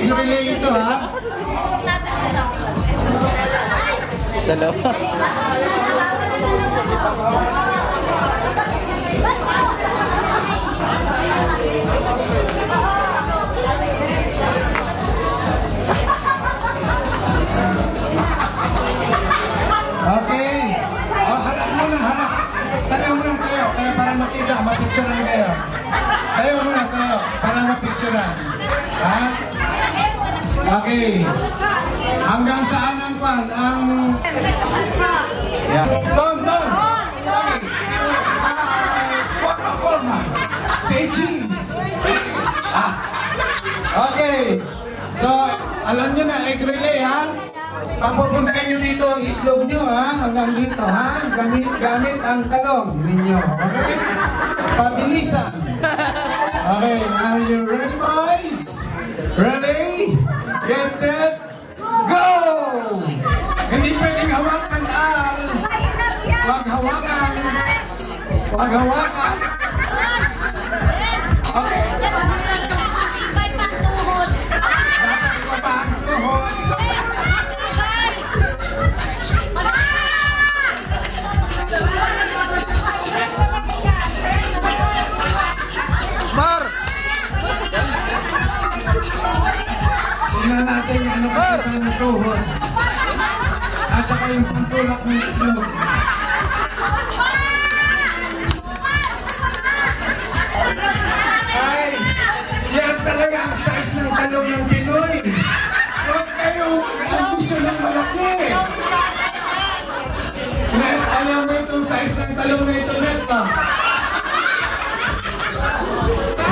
Egg relay ito, ha? Dalawa. Okay. Oh, harap muna, harap. Tayo muna tayo. Tayo para makita, mapicturean kayo. Tayo muna tayo para mapicturean. Ha? Okay. Hanggang saan ang kwan? Ang... Yeah. Tom! Okay. Forma. Say cheese. Okay. So, alam nyo na, egg relay, ha? Papupuntahin nyo dito ang itlog nyo, ha? Hanggang dito, ha? Gamit ang talong ninyo. Okay? Pabilisan. Okay, are you ready, boys? Ready? Get set, go! Hindi pwedeng hawakan al. Wag hawakan. Wag hawakan. Okay. Dapat ibaba ang tuhod. Mar! Tingnan natin ano kasi ng tuhod. At saka yung pantulak ng islog. Ay! Yan talaga ang size ng talong ng Pinoy. Huwag kayong ambisyon ng malaki. Net, alam mo itong size ng talong na ito, Net, ba?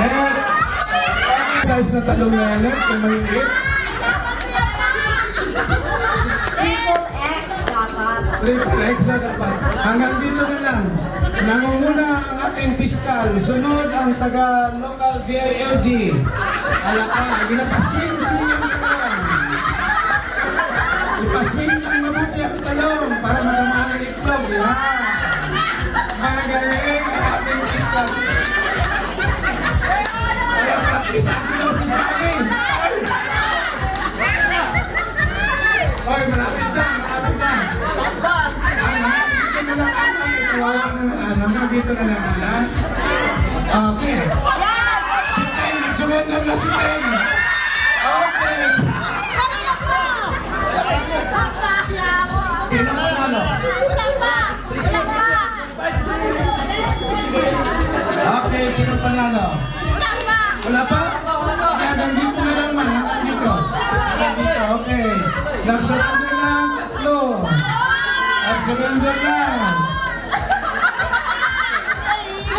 Net, size na talong na yan, Net, kung maliit. Triple X dapat. Triple X na dapat. Hanggang dito na lang. Nangunguna ang ating piskal. Sunod ang taga-local VILG. Alaka, ginapaswing-swing ang talong. Ipaswing ang mabuti ang talong para magamaan ang itlog. Yan. Magaling ang ating piskal. Wala practice ang kilo si Johnny. Oy, malapit na. Hanggang dito na lang, alas. Okay. Si Ten, surrender na si Ten. Okay. Sino panalo? Okay, sino panalo? Wala pa? Hanggang dito na lang man, hanggang dito. Hanggang dito, okay. Nag-surrender na ang tatlo. Nag-surrender na.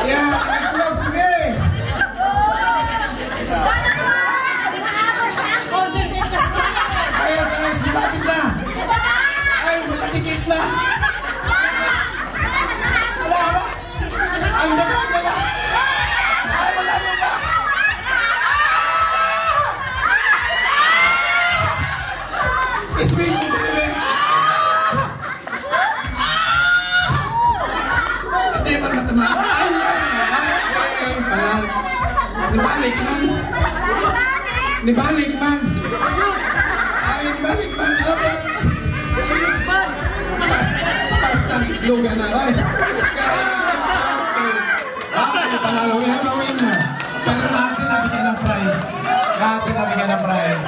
Yeah, itlog, sige! Ayos, malapit na! Ay, matadikit na! Wala! Ang dapat na! Ay, wala na! Iswing mo din! Hindi ba matamaan? Nibalik man. Nibalik man. Ay, nibalik man. Basta itlogan na. Ay. Okay, panalo. We have a winner. Pero lahat sila bigyan ng prize. Lahat sila bigyan ng prize.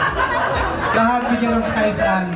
Lahat bigyan ng prize, Ann.